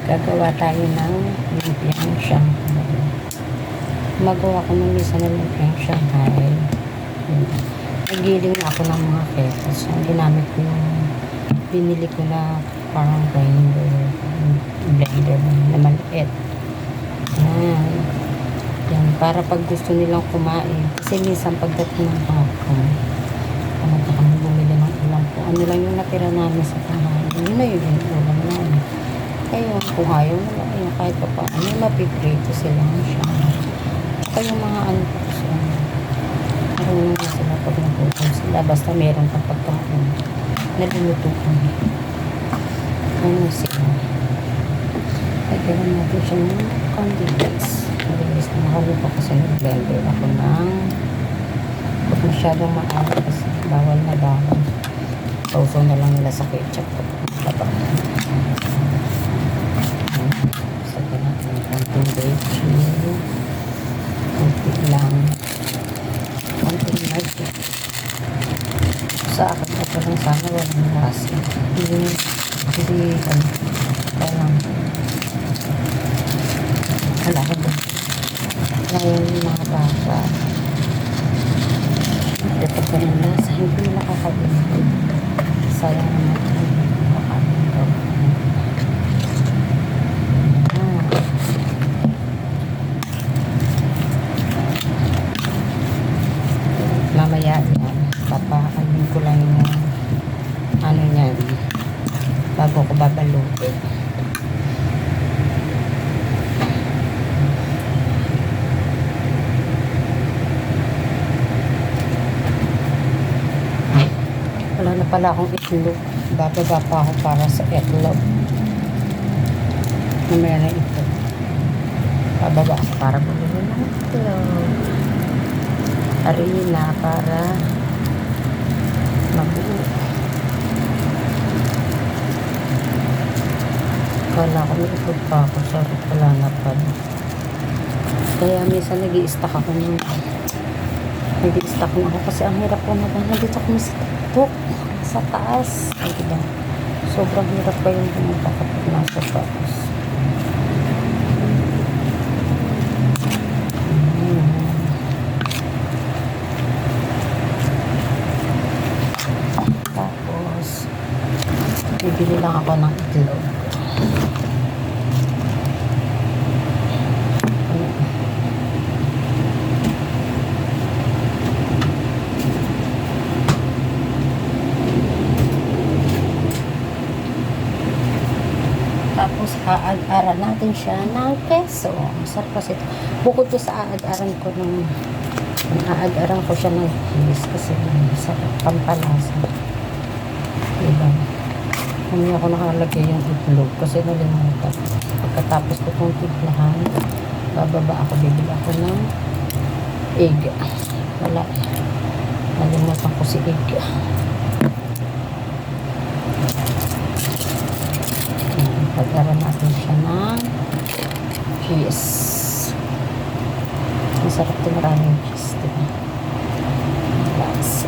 Gagawa tayo ng lumpiang Shanghai. Magawa ko ng isa na lumpiang Shanghai. Nagiling na ako ng mga ketos. Ang ginamit ko yung binili ko na parang blender na maliit. Yan. Yan. Para pag gusto nilang kumain. Kasi minsan pagdating ng hapon, pumunta kami bumili ng ulam po. Ano lang yung natira namin sa tanghali. Yun na yun yung ulam namin. Kaya kung ayaw naman, ayun, kahit pa paano, mapiprito sila siya. Kaya yung mga ano po kasi, marunong na sila pag nagutom sila. Basta meron kang pagkain. Naluluto ko. Ano sila. Lagyan natin siya ng condiments. Mabilis na makalipa kasi nag-blender ako ng huwag masyadong maalat kasi bawal na bawal. Sausaw na lang nila sa ketchup. Tapos sabi natin konting bacon, konting lang, konting magic. Sa akin ito lang sana walang lasa. Hindi parang wala ko ba ngayon yung mga bata dapat ka ng lasa hindi nila kakabili sayang naman kakain ko mamaya yan papaanin ko lang yung ano yan bago ko babalutin. Wala na pala akong itlog. Bababa pa ako para sa itlog. Mamaya na ito. Bababa ako para bumili ng itlog. Harina para mabuo. Kala ko may itlog pa ako. Sabi wala na pala. Kaya minsan nag-i-stack ako ng nag-i-stack na ako kasi ang hirap ko na ba. Nandito ako sa TikTok. Sa taas. Ay, diba? Sobrang hirap pa yung pumunta kapag nasa taas. Tapos, bibili lang ako ng itlog. Tapos, aad-aran natin siya ng keso. Masarap kasi ito. Bukod ko sa aad-aran ko ng aad-aran ko siya ng cheese kasi masarap pampalasa. Diba? Hindi ako nakalagay yung itlog kasi nalimutan. Pagkatapos ko itong tiplahan, bababa ako, bibili ako ng egg. Wala. Nalimutan ko si egg. Pag-aran natin siya ng cheese. Masarap ito maraming cheese. Diba? Lasa.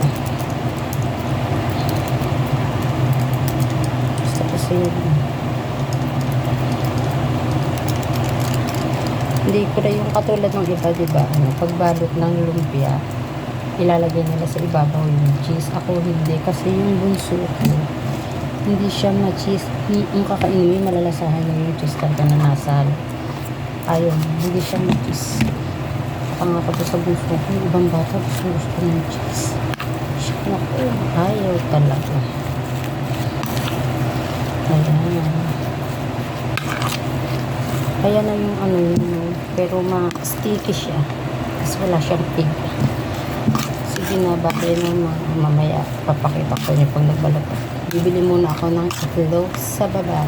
Gusto kasi yun. Hindi ko na yung katulad ng iba, diba? Ano, pagbalot ng lumpia, ilalagay nila sa ibabaw yung cheese. Ako hindi. Kasi yung bunso ko, hindi siya ma-cheese. Yung kakainin, malalasahan niya yung cheese talaga na nasa ayaw, hindi siya ma-cheese. Pangako sa bunso ko, yung ibang bata gusto ng cheese. Siya, naku, ayaw talaga. Kaya na yung ano yun, pero ma-sticky siya. Kasi wala siyang pig. Sige na, bakit na mamaya papakita ko niya pag nagbalot. Bibili muna ako ng itlog sa baba.